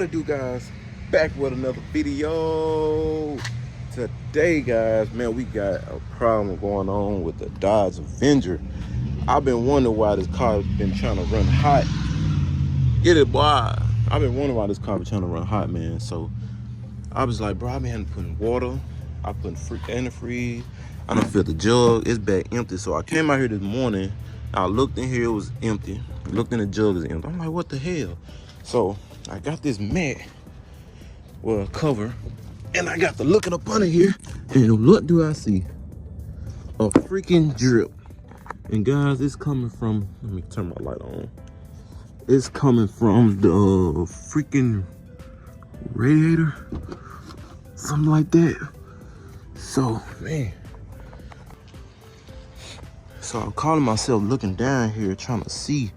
What it do, guys? Back with another video. Today, guys, man, we got a problem going on with the Dodge Avenger. I've been wondering why this car been trying to run hot. Get it, boy. I've been wondering why this car been trying to run hot, man. So I was like, bro, I've been putting water. I put antifreeze. I done filled the jug. It's back empty. So I came out here this morning. I looked in here, it was empty. Looked in the jug, it's empty. I'm like, what the hell? So I got this mat, well, cover, and I got to looking up under here, and what do I see? A freaking drip. And guys, it's coming from, let me turn my light on. It's coming from the freaking radiator, something like that. So, man. So I'm calling myself looking down here trying to see,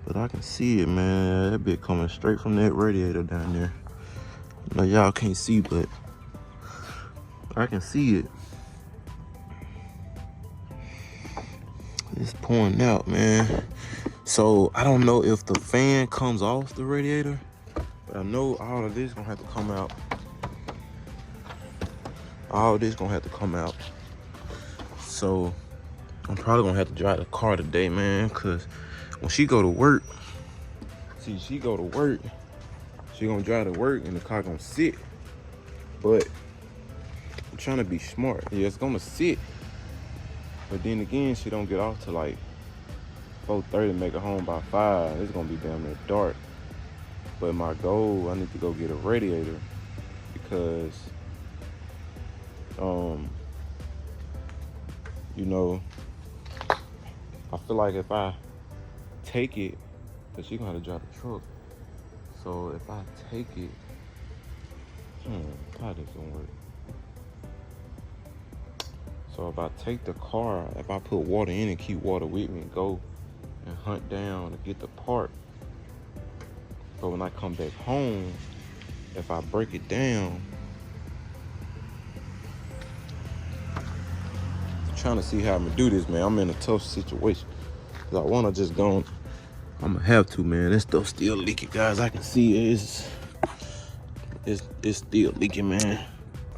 but I can see it, man. That bit coming straight from that radiator down there. Now y'all can't see, but I can see it. It's pouring out, man. So I don't know if the fan comes off the radiator, but I know all of this gonna have to come out. All of this gonna have to come out. So I'm probably gonna have to drive the car today, man, cause when she go to work, she gonna drive to work and the car gonna sit. But I'm trying to be smart. Yeah, it's gonna sit. But then again, she don't get off till like 4:30, make it home by 5. It's gonna be damn near dark. But my goal, I need to go get a radiator because, you know, I feel like if I take it, cause she gonna have to drive the truck. So if I take it, how this gonna work? So if I take the car, if I put water in and keep water with me and go and hunt down to get the part, but when I come back home, if I break it down, I'm trying to see how I'm gonna do this, man. I'm in a tough situation. Cause I wanna just go, I'm gonna have to, man. This stuff still leaking, guys. I can see it's still leaking, man.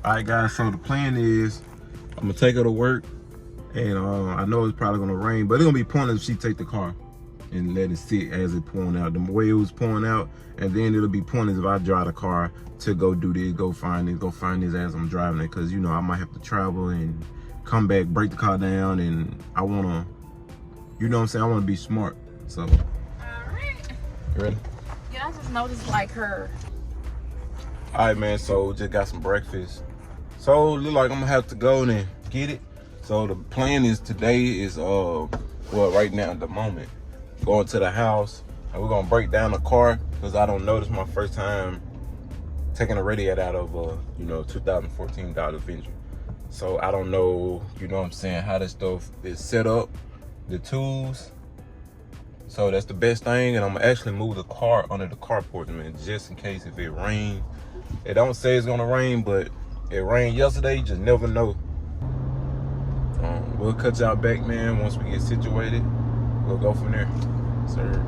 All right, guys, so the plan is I'm gonna take her to work, and I know it's probably gonna rain, but it's gonna be pointless if she take the car and let it sit as it pouring out. The way it was pouring out, and then it'll be pointless if I drive the car to go do this, go find this as I'm driving it, cause you know I might have to travel and come back, break the car down, and I wanna, you know what I'm saying, I wanna be smart. So, all right. You ready? Yeah, I just noticed like her. All right, man, so just got some breakfast. So look like I'm gonna have to go and get it. So the plan is today is well, right now at the moment, going to the house and we're gonna break down the car because I don't know, this is my first time taking a radiator out of 2014 Dodge Avenger. So I don't know, you know what I'm saying, how this stuff is set up, the tools. So that's the best thing, and I'm gonna actually move the car under the carport, man, just in case if it rains. It don't say it's gonna rain, but it rained yesterday, you just never know. We'll cut y'all back, man, once we get situated. We'll go from there, sir.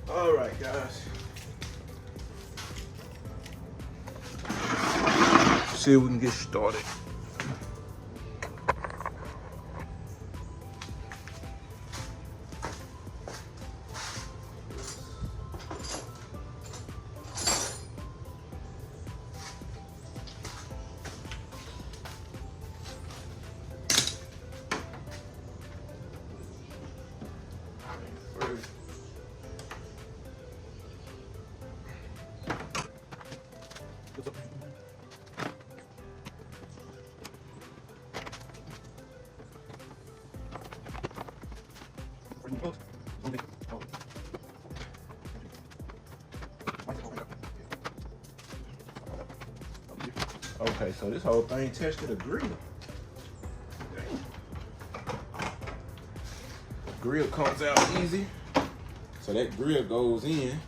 All right, guys. See if we can get started. Okay, so this whole thing tested a grill. Dang. Grill comes out easy. So that grill goes in.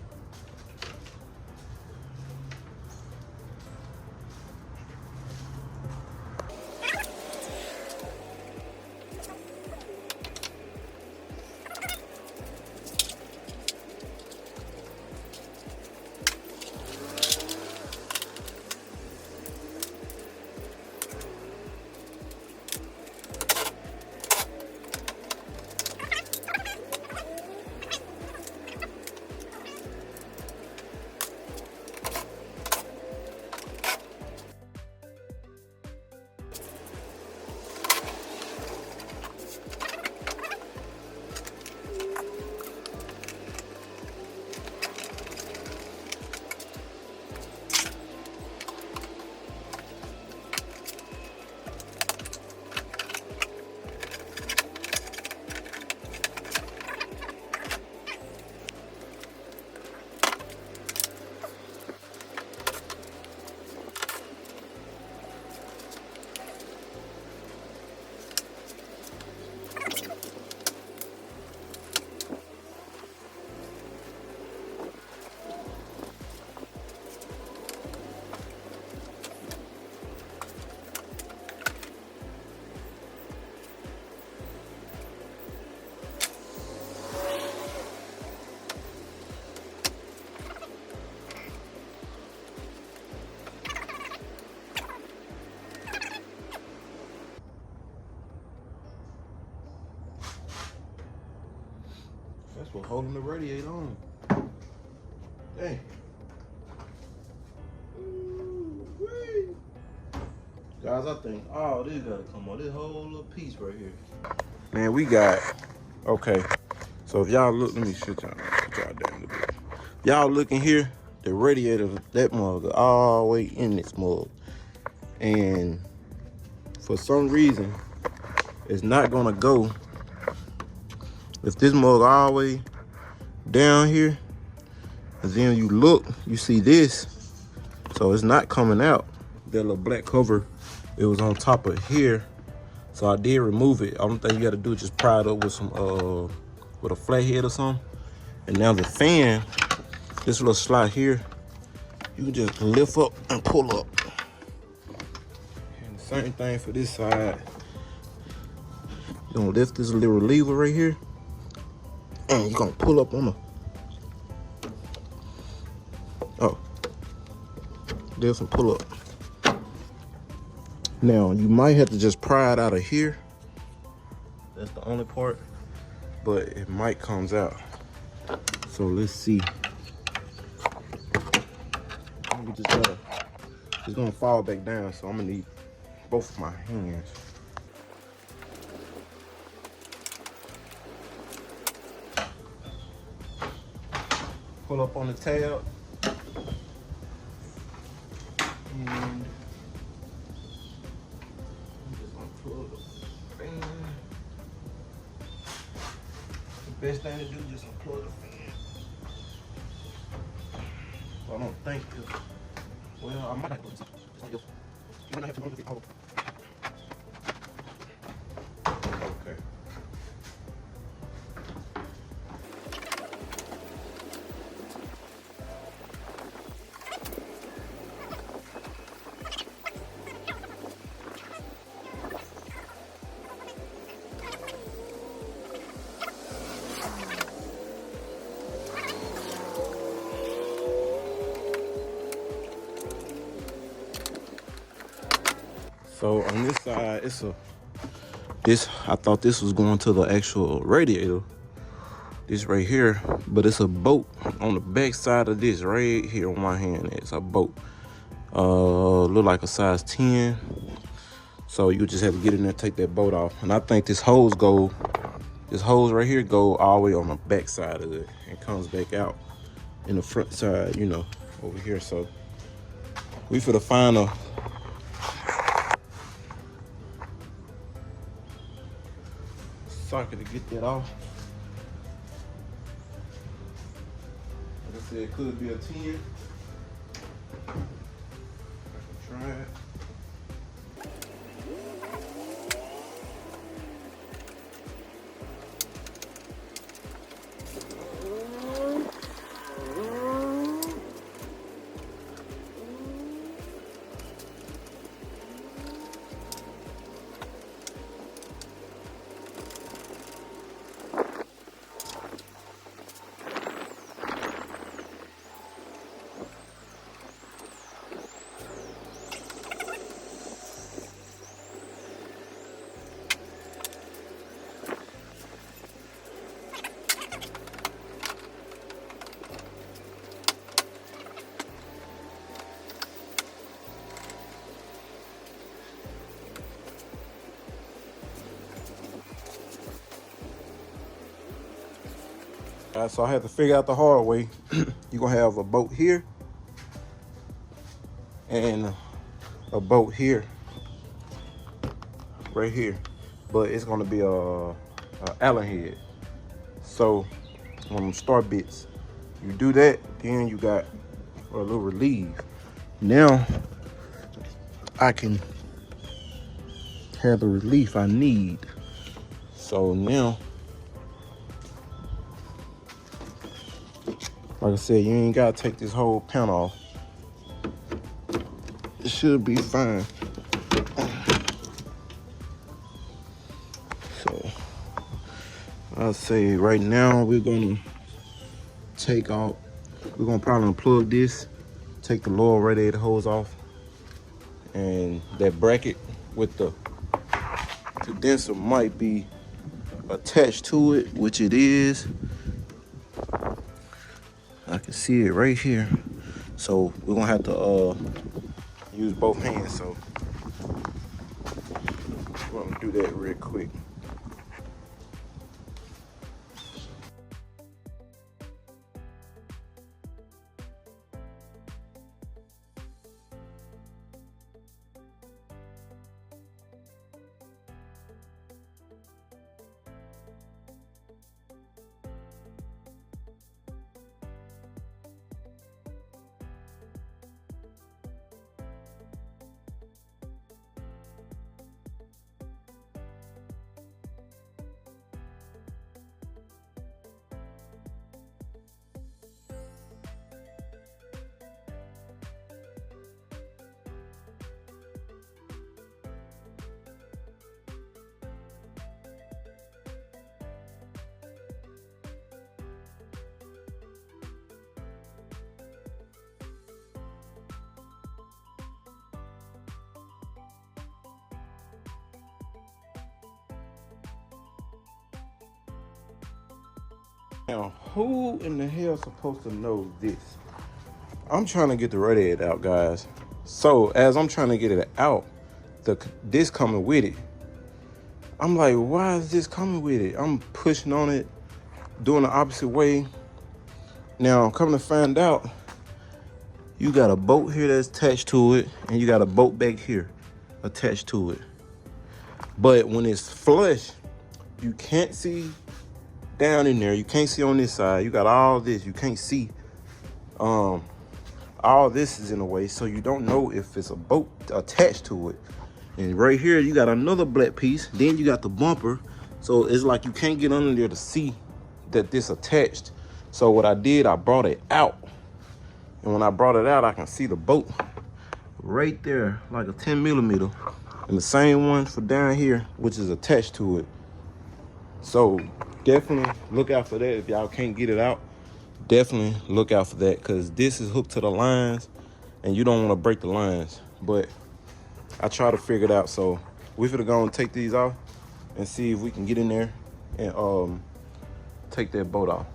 That's what holding the radiator on. Dang. Ooh-wee. Guys, I think all this gotta come on. This whole little piece right here. Man, we got, okay. So if y'all look, let me shut y'all down a little bit. Y'all looking here, the radiator, that mug, all the way in this mug. And for some reason, it's not gonna go. If this mug all the way down here, and then you look, you see this, so it's not coming out. That little black cover, it was on top of here, so I did remove it. Only thing you gotta do is just pry it up with some, with a flathead or something. And now the fan, this little slot here, you can just lift up and pull up. And the same thing for this side. You're gonna lift this little lever right here, and you're gonna pull up on the, lift and pull up. Now, you might have to just pry it out of here. That's the only part, but it might comes out. So let's see. We just gotta, it's gonna fall back down, so I'm gonna need both of my hands. Pull up on the tab. And I'm just gonna pull the fan. The best thing to do is just unplug the fan. So I don't think this, well, I might have to do something. Just like this. You might not have to move it all. Okay. So on this side, it's a, this, I thought this was going to the actual radiator, this right here, but it's a bolt on the back side of this right here on my hand. It's a bolt, look like a size 10. So you just have to get in there, take that bolt off. And I think this hose right here go all the way on the back side of it and comes back out in the front side, you know, over here. So we finna find a socket to get that off. Like I said, it could be a 10. I can try it. So I had to figure out the hard way. You're gonna have a bolt here and a bolt here, right here, but it's gonna be a Allen head. So on them start bits, you do that, then you got a little relief. Now I can have the relief I need. So now, like I said, you ain't gotta take this whole panel off. It should be fine. So I'll say right now we're gonna take out, we're gonna probably unplug this, take the lower radiator hose off, and that bracket with the condenser might be attached to it, which it is. I can see it right here. So we're gonna have to use both hands. So we're gonna do that real quick. Now, who in the hell is supposed to know this? I'm trying to get the radiator out, guys. So as I'm trying to get it out, this coming with it. I'm like, why is this coming with it? I'm pushing on it, doing the opposite way. Now, coming to find out, you got a bolt here that's attached to it, and you got a bolt back here attached to it. But when it's flush, you can't see down in there. You can't see on this side. You got all this. You can't see. All this is in the way, so you don't know if it's a bolt attached to it. And right here, you got another black piece. Then you got the bumper. So it's like you can't get under there to see that this attached. So what I did, I brought it out. And when I brought it out, I can see the bolt right there, like a 10 millimeter. And the same one for down here, which is attached to it. So definitely look out for that. If y'all can't get it out, definitely look out for that, because this is hooked to the lines and you don't want to break the lines. But I try to figure it out. So we're gonna go and take these off and see if we can get in there and take that bolt off.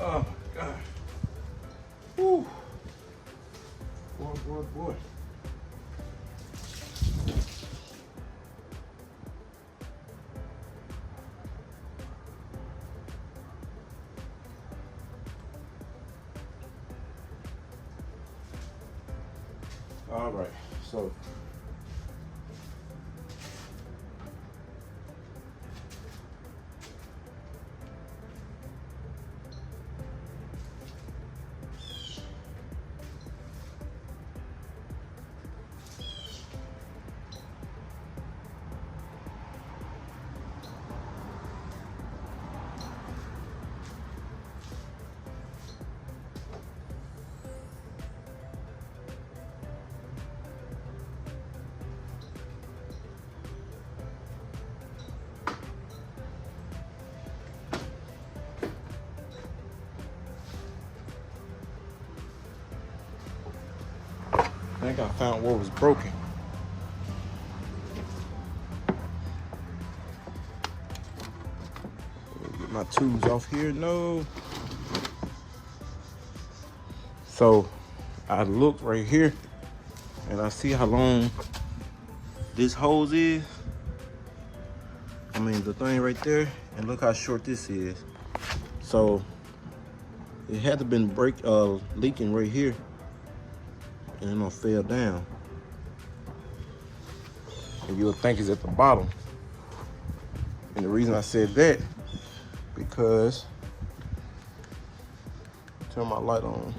Oh my God. Whew. Boy. All right, so think I found what was broken. Get my tubes off here. No. So I looked right here and I see how long this hose is. I mean the thing right there, and look how short this is. So it had to been leaking right here, and it gonna fell down. And you would think it's at the bottom. And the reason I said that, because turn my light on.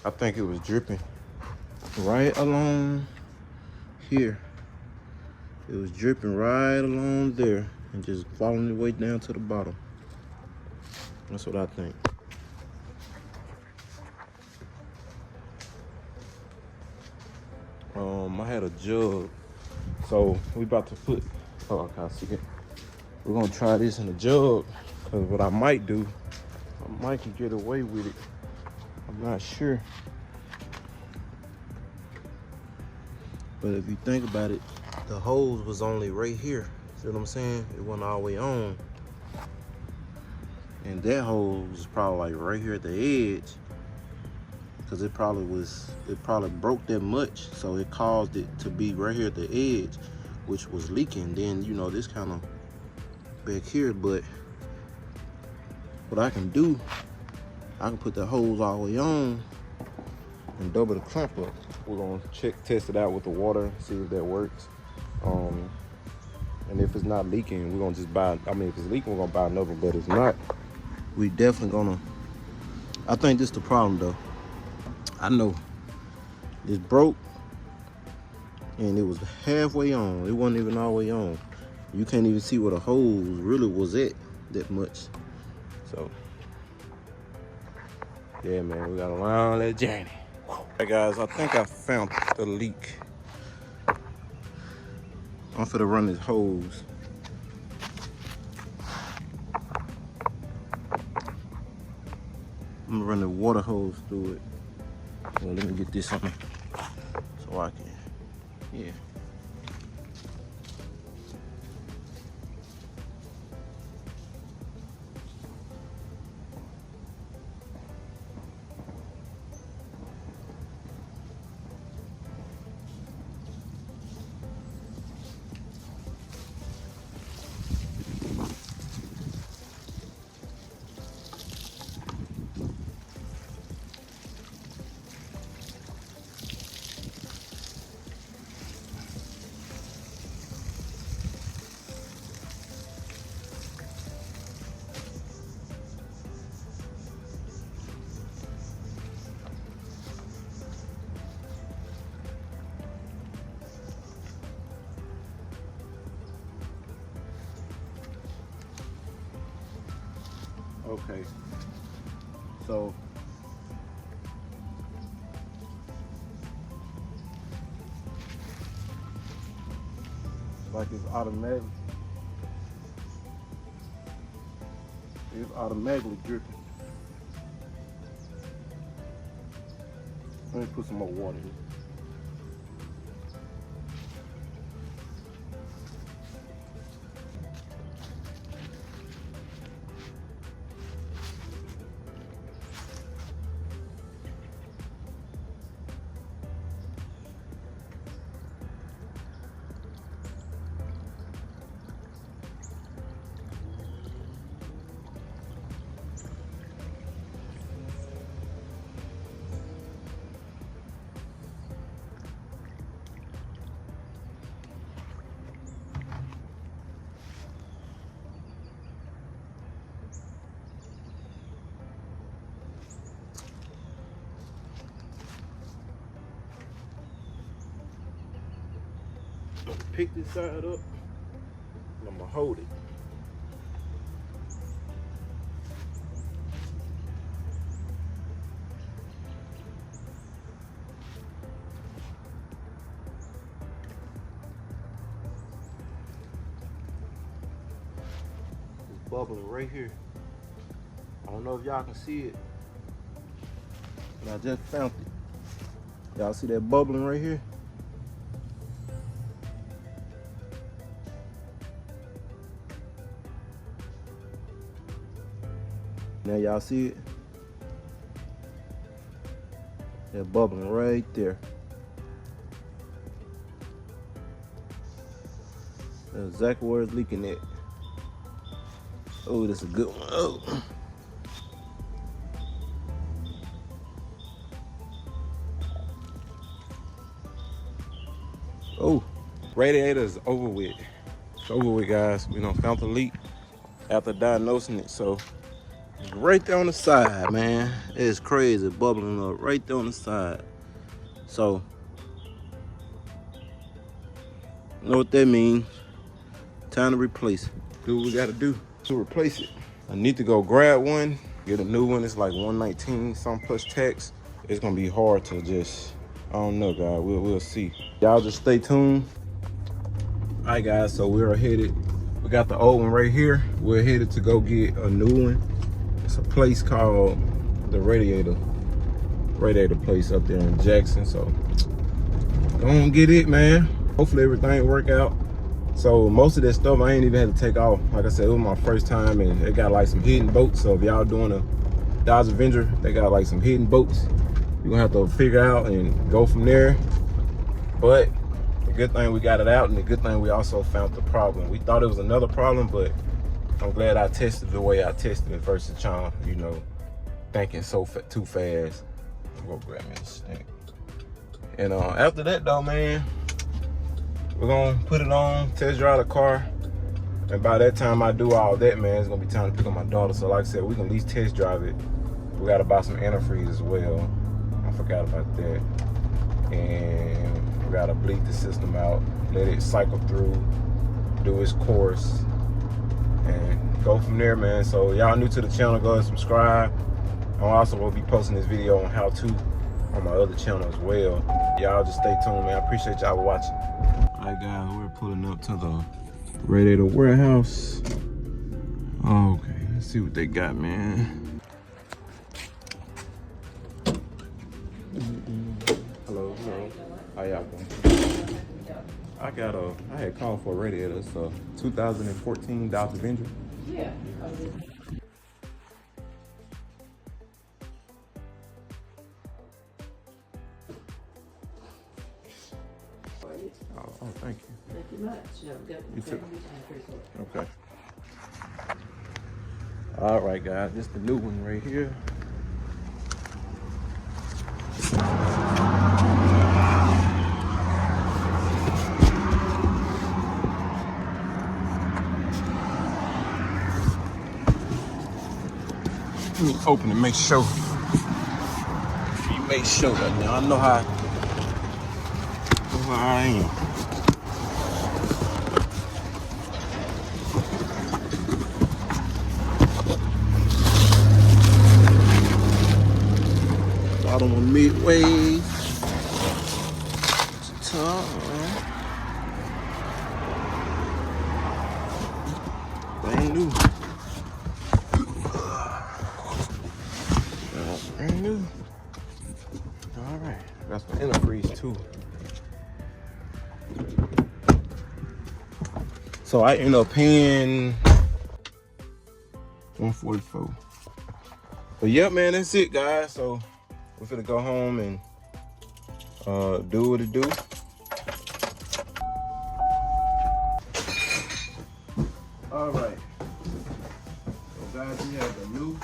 I think it was dripping right along here. It was dripping right along there and just falling its way down to the bottom. That's what I think. I had a jug, so we about to put, oh, I can't see it. We're gonna try this in a jug, because what I might do, I might can get away with it. I'm not sure. But if you think about it, the hose was only right here. See what I'm saying? It wasn't all the way on. And that hose was probably like right here at the edge. Because it probably broke that much. So it caused it to be right here at the edge, which was leaking. Then, you know, this kind of back here. But what I can do, I can put the hose all the way on and double the clamp up. We're gonna test it out with the water, see if that works. And if it's not leaking, we're gonna just buy, I mean, if it's leaking, we're gonna buy another, but if not, we definitely gonna, I think this is the problem though. I know it's broke and it was halfway on. It wasn't even all the way on. You can't even see where the hose really was at that much. So, yeah, man, we got a long little journey. Hey guys, I think I found the leak. I'm finna run this hose. I'm gonna run the water hose through it. Well, let me get this on so I can, yeah. Okay, so like it's automatic. It's automatically dripping. Let me put some more water here. I'm gonna pick this side up and I'm gonna hold it. bubbling right here. I don't know if y'all can see it, but I just found it. Y'all see that bubbling right here? Now y'all see it? That bubbling right there. That's exactly where it's leaking at. Oh, that's a good one. Oh. Oh, radiator is over with. It's over with, guys. We done found the leak after diagnosing it. So it's right there on the side, man. It's crazy, bubbling up right there on the side. So, you know what that means? Time to replace it. Do what we gotta do to replace it. I need to go grab one, get a new one. It's like $119 something plus tax. It's gonna be hard to just, I don't know, guys. We'll see. Y'all just stay tuned. All right, guys, so we're headed. We got the old one right here. We're headed to go get a new one. It's a place called the Radiator place up there in Jackson. So go on get it, man. Hopefully everything work out. So most of that stuff I ain't even had to take off. Like I said, it was my first time, and it got like some hidden bolts. So if y'all doing a Dodge Avenger, they got like some hidden bolts. You're gonna have to figure out and go from there. But the good thing we got it out, and the good thing we also found the problem. We thought it was another problem, but I'm glad I tested the way I tested it versus trying, you know, thinking too fast. I'm gonna grab me a snack. And after that though, man, we're gonna put it on, test drive the car. And by that time I do all that, man, it's gonna be time to pick up my daughter. So like I said, we can at least test drive it. We gotta buy some antifreeze as well. I forgot about that. And we gotta bleed the system out, let it cycle through, do its course, and go from there, man. So y'all new to the channel, go ahead and subscribe. I'm also gonna be posting this video on how to on my other channel as well. Y'all just stay tuned, man. I appreciate y'all watching. All right, guys, we're pulling up to the Radiator warehouse. Okay, let's see what they got, man. Hello. How y'all doing? I had called for a Radiator. It's a 2014 Dodge Avenger. Yeah. Oh, thank you. Thank you much. You too. Okay. All right, guys, this is the new one right here. Let me open and make sure. Make sure that now I know how I am. Bottom of midway. Top. Brand new. Brand new. All right, got some antifreeze too. So I end up paying $144. But yeah, man, that's it, guys. So we're finna go home and do what it do. All right. So guys, we have the new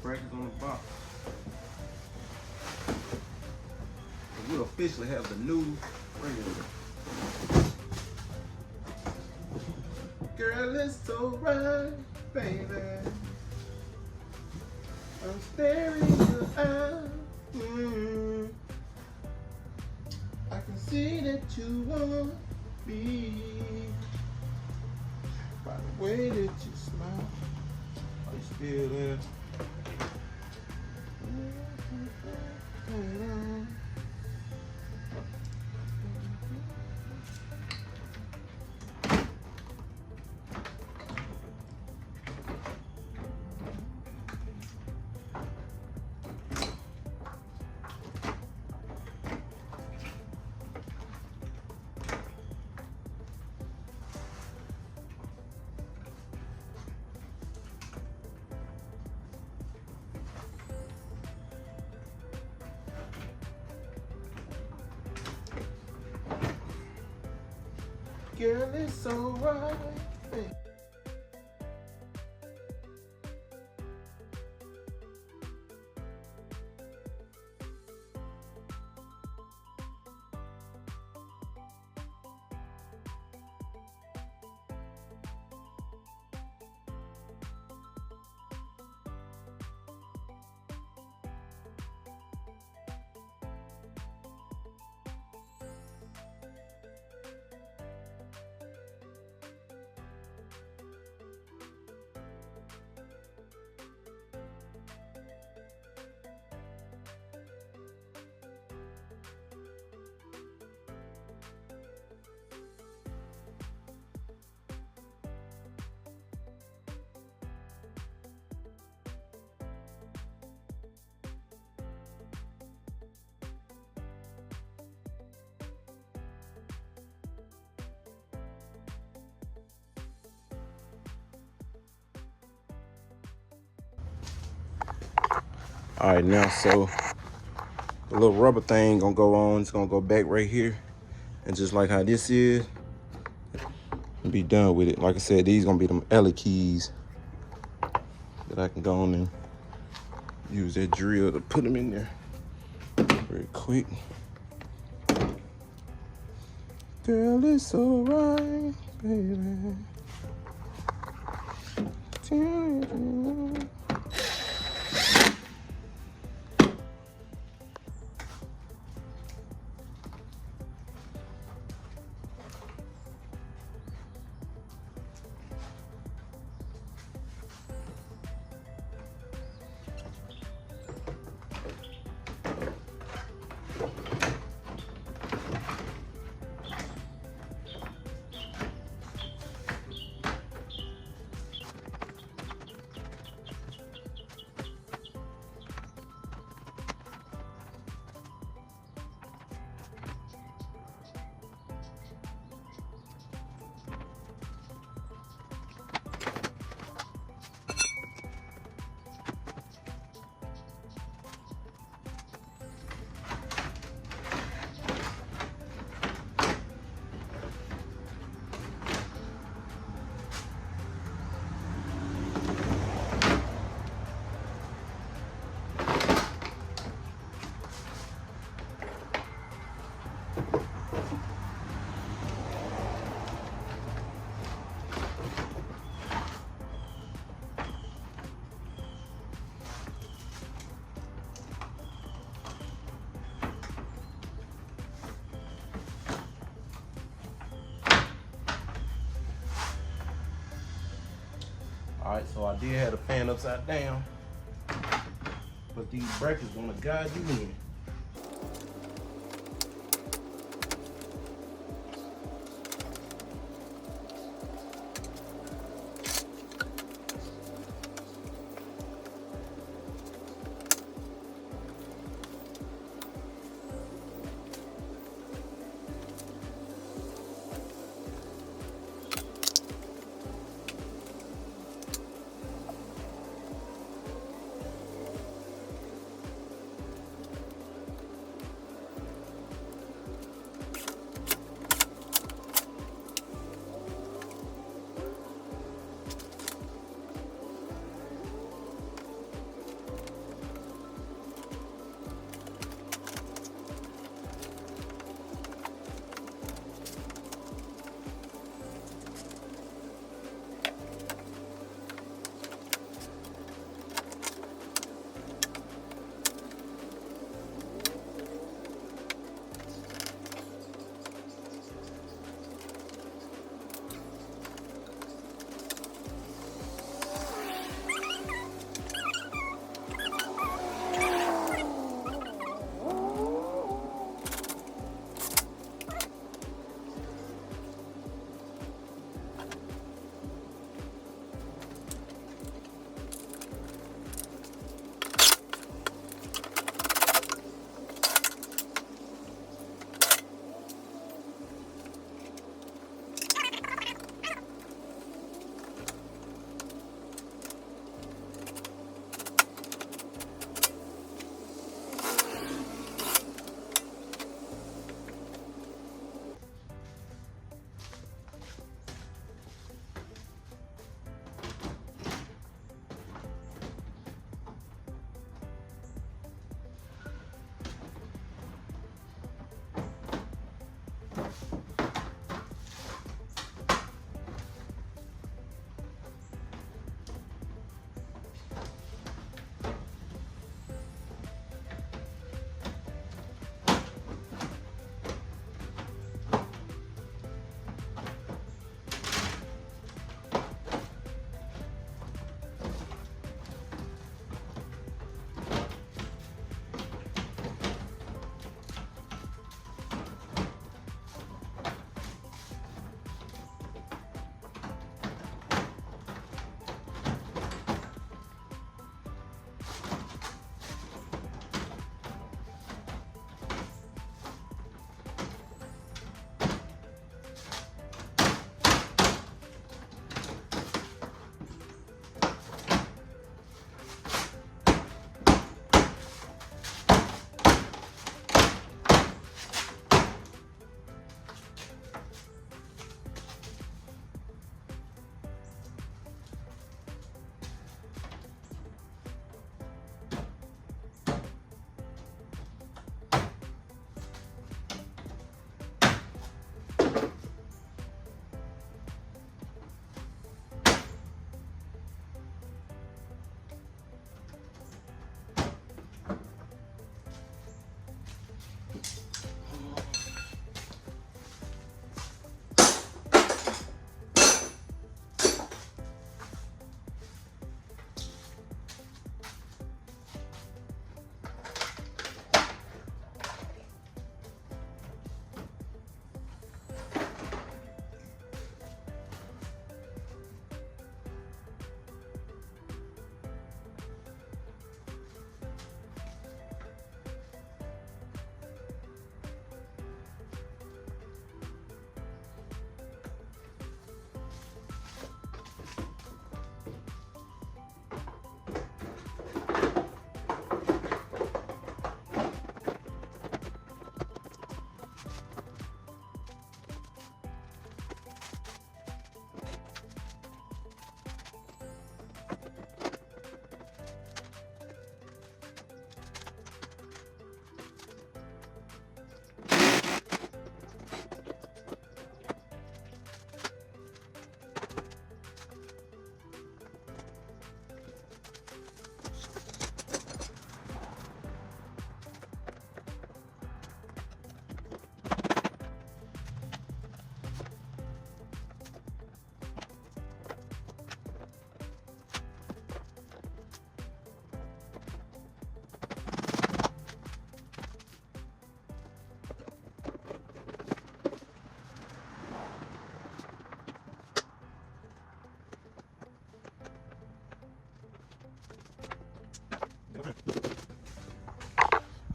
brackets on the box. We officially have the new Radiator. Girl, it's so right, baby. I'm staring you out. I can see that you want me. By the way that you smile, are you still there? Girl, it's alright. All right, now so the little rubber thing gonna go on. It's gonna go back right here, and just like how this is, be done with it. Like I said, these gonna be them L keys that I can go on and use that drill to put them in there very quick. Girl, it's alright, baby. All right, so I did have the fan upside down, but these brackets gonna guide you in.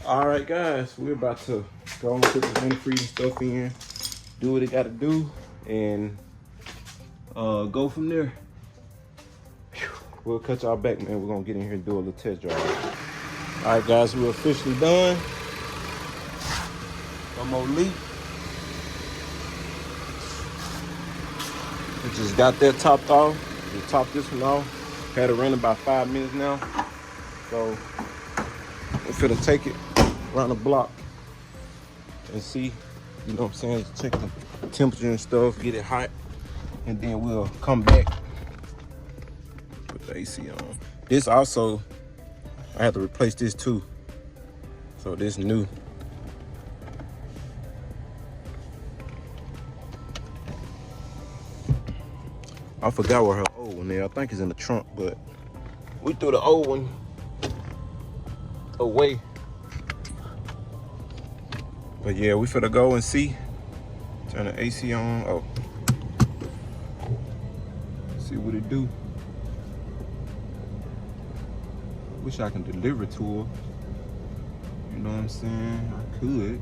All right, guys, we're about to go and put the antifreeze and stuff in, do what it got to do, and go from there. Whew. We'll cut y'all back, man. We're gonna get in here and do a little test drive. All right, guys, we're officially done. No more leak. We just got that topped off. We topped this one off. Had it running about 5 minutes now. So we're finna take it around the block and see, you know what I'm saying, check the temperature and stuff, get it hot, and then we'll come back, put the AC on. This also, I have to replace this too. So this new. I forgot where her old one is. I think it's in the trunk, but we threw the old one away. But yeah, we finna go and see. Turn the AC on. Oh. See what it do. Wish I can deliver to her. You know what I'm saying? I could.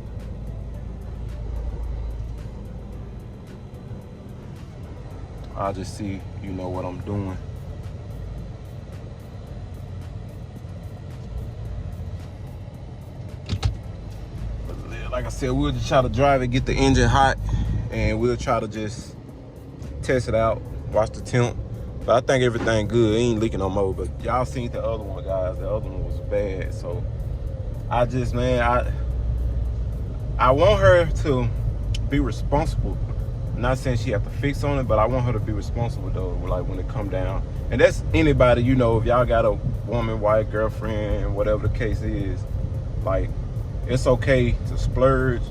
I'll just see, you know, what I'm doing. But like I said, we'll just try to drive it, get the engine hot, and we'll try to just test it out, watch the temp. But I think everything good. It ain't leaking no more. But y'all seen the other one, guys. The other one was bad. So I just, man, I want her to be responsible. I'm not saying she have to fix on it, but I want her to be responsible though, like when it come down. And that's anybody, you know, if y'all got a woman, wife, girlfriend, whatever the case is, like, it's okay to splurge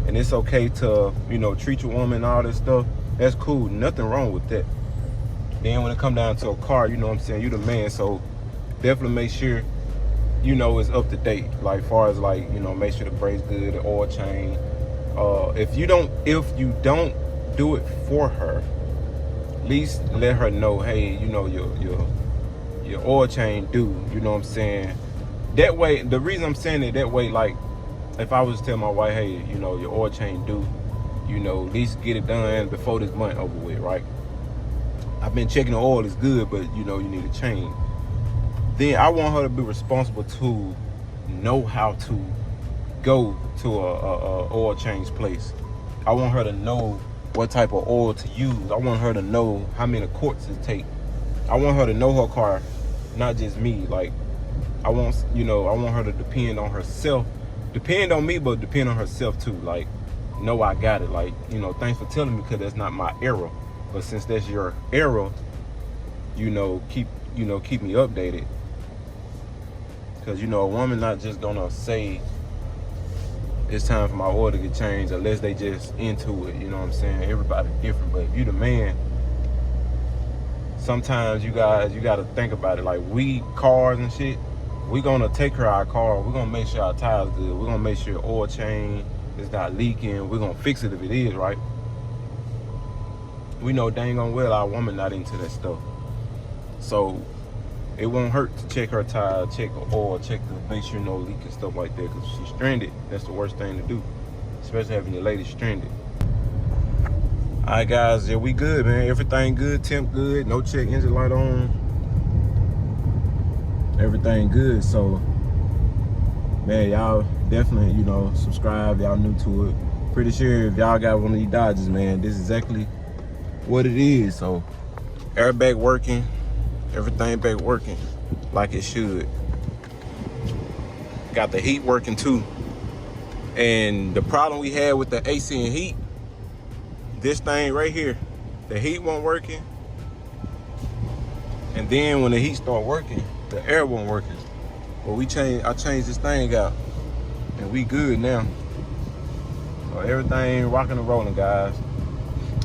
and it's okay to, you know, treat your woman and all this stuff. That's cool, nothing wrong with that. Then when it come down to a car, you know what I'm saying, you the man, so definitely make sure, you know, it's up to date. Like far as like, you know, make sure the brakes good, the oil change. If you don't do it for her, at least let her know, hey, you know, your oil change due, you know what I'm saying? That way, the reason I'm saying it that way, like, if I was to tell my wife, hey, you know, your oil change due, you know, at least get it done before this month over with, right? I've been checking the oil, it's good, but, you know, you need a change. Then I want her to be responsible to know how to go to a oil change place. I want her to know what type of oil to use. I want her to know how many quarts it take. I want her to know her car, not just me. Like, I want her to depend on herself. Depend on me, but depend on herself too. Like, know I got it. Like, you know, thanks for telling me, because that's not my era. But since that's your era, you know, keep me updated. Because, you know, a woman not just gonna say it's time for my oil to get changed unless they just into it, you know what I'm saying? Everybody's different, but if you the man, sometimes you gotta think about it. Like, we cars and shit, we gonna take her our car, we're gonna make sure our tires good, we're gonna make sure oil change is not leaking, we're gonna fix it if it is, right? We know dang on well our woman not into that stuff. So it won't hurt to check her tire, check her oil, check to make sure no leak and stuff like that. Because if she's stranded, that's the worst thing to do, especially having your lady stranded. All right, guys, yeah, we good, man. Everything good, temp good, no check engine light on. Everything good. So, man, y'all definitely, you know, subscribe. Y'all new to it. Pretty sure if y'all got one of these Dodges, man, this is exactly what it is. So, airbag working. Everything back working like it should. Got the heat working too. And the problem we had with the AC and heat, this thing right here, the heat wasn't working. And then when the heat started working, the air wasn't working. But I changed this thing out and we good now. So everything rocking and rolling, guys.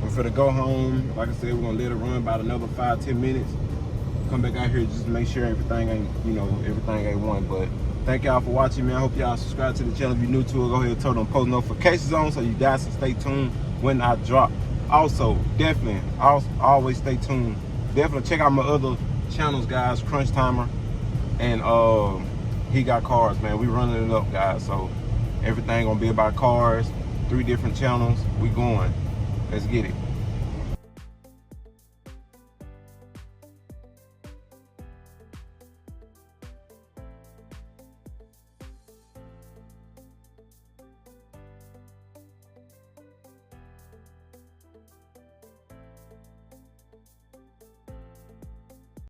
We're finna go home. Like I said, we're gonna let it run about another 5-10 minutes. Come back out here just to make sure everything ain't one. But thank y'all for watching, man. I hope y'all subscribe to the channel. If you're new to it, go ahead and turn on post notifications on so you guys can stay tuned when I drop. Also, definitely, always stay tuned. Definitely check out my other channels, guys, Crunch Timer and he got cars, man. We running it up, guys. So everything gonna be about cars. 3 different channels. We going. Let's get it.